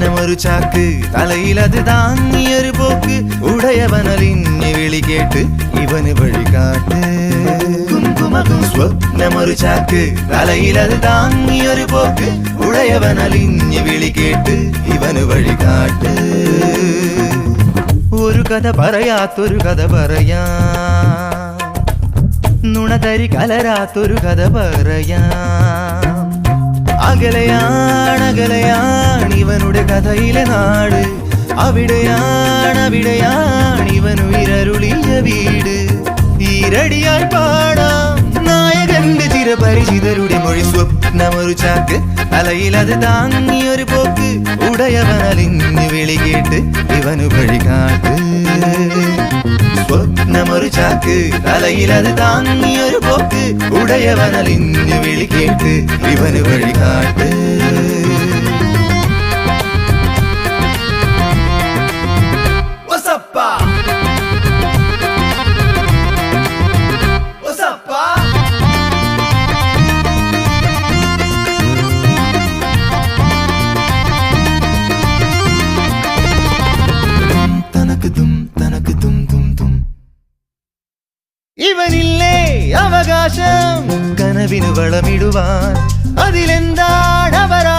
സ്വപ്നമൊരു ചാക്ക് തലയിലത് താങ്ങിയൊരു പോക്ക് ഉടയവനലിഞ്ഞ് വിളി കേട്ട് ഇവന് വഴികാട്ട് കുങ്കുമകും സ്വപ്നമൊരു ചാക്ക് തലയിലത് താങ്ങിയൊരു പോക്ക് ഉടയവനലിഞ്ഞ് വിളി കേട്ട് ഇവന് വഴികാട്ട് ഒരു കഥ പറയാത്തൊരു കഥ പറയാ നുണതരി കലരാത്തൊരു കഥ പറയാ അകലെയാണ് ഇവനുടെ കഥയിലെ നാട് അവിടെയാണ് ഇവനുയരരുളിയ വീട് ഈരടിയായി പാടാം നായകന്റെ ചിരപരിചിതരുടെ മൊഴി സ്വപ്നമൊരു ചാക്ക് തലയിലത് താങ്ങിയൊരു പോക്ക് ഉടയവനലിഞ്ഞ് വിളി കേട്ട് ഇവനു വഴികാട്ട് സ്വപ്നമൊരു ചാക്ക് തലയിലത് താങ്ങിയൊരു പോക്ക് ഉടയവനലിഞ്ഞ് വിളി കേട്ട് ഇവന് വഴികാട്ട് ഇവനില്ലേ അവകാശം കനവിന് വളമിടുവാൻ അതിലെന്താണ് അവരാ